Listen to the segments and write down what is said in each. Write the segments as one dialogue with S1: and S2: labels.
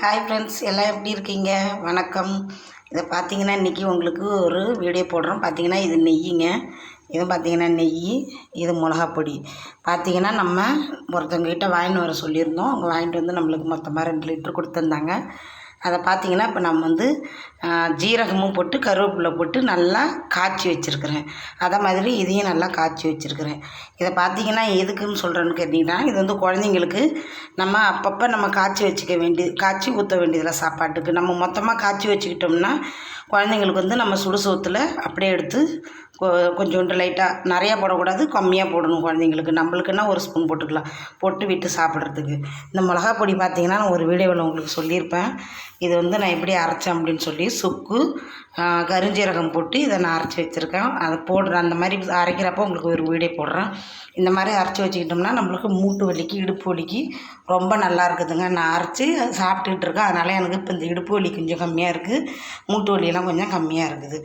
S1: Hi friends, எல்லாம் எப்படி இருக்கீங்க? வணக்கம். இதை பார்த்தீங்கன்னா இன்றைக்கி உங்களுக்கு ஒரு வீடியோ போடுறோம். பார்த்தீங்கன்னா இது நெய்யுங்க. இது பார்த்தீங்கன்னா நெய், இது மிளகாப்பொடி. பார்த்தீங்கன்னா நம்ம ஒருத்தவங்ககிட்ட வாங்கிட்டு வர சொல்லியிருந்தோம். அவங்க வாங்கிட்டு வந்து நம்மளுக்கு மொத்தமாக 2 லிட்டர் கொடுத்துருந்தாங்க. அதை பார்த்தீங்கன்னா இப்போ நம்ம வந்து ஜீரகமும் போட்டு கருவேப்பிலை போட்டு நல்லா காய்ச்சி வச்சுருக்கிறேன். அதே மாதிரி இதையும் நல்லா காய்ச்சி வச்சுருக்கிறேன். இதை பார்த்தீங்கன்னா எதுக்குன்னு சொல்கிறேன்னு கேட்டிங்கன்னா, இது வந்து குழந்தைங்களுக்கு நம்ம அப்பப்போ நம்ம காய்ச்சி ஊற்ற வேண்டியதில்லை. சாப்பாட்டுக்கு நம்ம மொத்தமாக காய்ச்சி வச்சுக்கிட்டோம்னா குழந்தைங்களுக்கு வந்து நம்ம சுடு சோத்தில் அப்படியே எடுத்து கொஞ்சோண்டு லைட்டாக நிறையா போடக்கூடாது, கம்மியாக போடணும். குழந்தைங்களுக்கு நம்மளுக்குன்னா 1 ஸ்பூன் போட்டுக்கலாம், போட்டு விட்டு சாப்பிட்றதுக்கு. இந்த மிளகா பொடி பார்த்திங்கன்னா நான் ஒரு வீடியோவில் உங்களுக்கு சொல்லியிருப்பேன். இது வந்து நான் எப்படி அரைச்சேன் அப்படின்னு சொல்லி சுக்கு கருஞ்சீரகம் போட்டு இதை நான் அரைச்சி வச்சுருக்கேன். அதை போடுறேன். அந்த மாதிரி அரைக்கிறப்போ உங்களுக்கு ஒரு வீடியோ போடுறேன். இந்த மாதிரி அரைச்சி வச்சுக்கிட்டோம்னா நம்மளுக்கு மூட்டு வலிக்கு இடுப்பு வலிக்கு ரொம்ப நல்லா இருக்குதுங்க. நான் அரைச்சி சாப்பிட்டுக்கிட்டு இருக்கேன். அதனால் எனக்கு இப்போ இந்த இடுப்பு வலி கொஞ்சம் கம்மியாக இருக்குது, மூட்டு வலியெல்லாம் கொஞ்சம் கம்மியாக இருக்குது.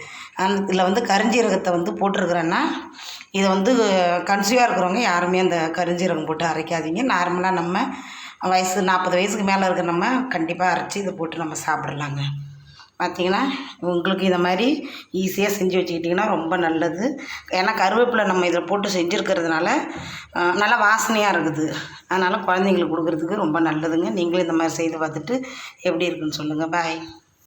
S1: இதில் வந்து கருஞ்சீரகத்தை வந்து போட்டிருக்கிறேன்னா, இதை வந்து கன்சீவாக இருக்கிறவங்க யாருமே அந்த கருஞ்சீரகம் போட்டு அரைக்காதீங்க. நார்மலாக நம்ம 40 வயசுக்கு மேலே இருக்கிற நம்ம கண்டிப்பாக அரைச்சி இதை போட்டு நம்ம சாப்பிட்றலாங்க. பார்த்திங்கன்னா உங்களுக்கு இந்த மாதிரி ஈஸியாக செஞ்சு வச்சுக்கிட்டிங்கன்னா ரொம்ப நல்லது. ஏன்னா கருவேப்பிலை நம்ம இதில் போட்டு செஞ்சுருக்கிறதுனால நல்லா வாசனையாக இருக்குது. அதனால் குழந்தைங்களுக்கு கொடுக்குறதுக்கு ரொம்ப நல்லதுங்க. நீங்களும் இந்த மாதிரி செய்து பார்த்துட்டு எப்படி இருக்குன்னு சொல்லுங்கள். பாய்.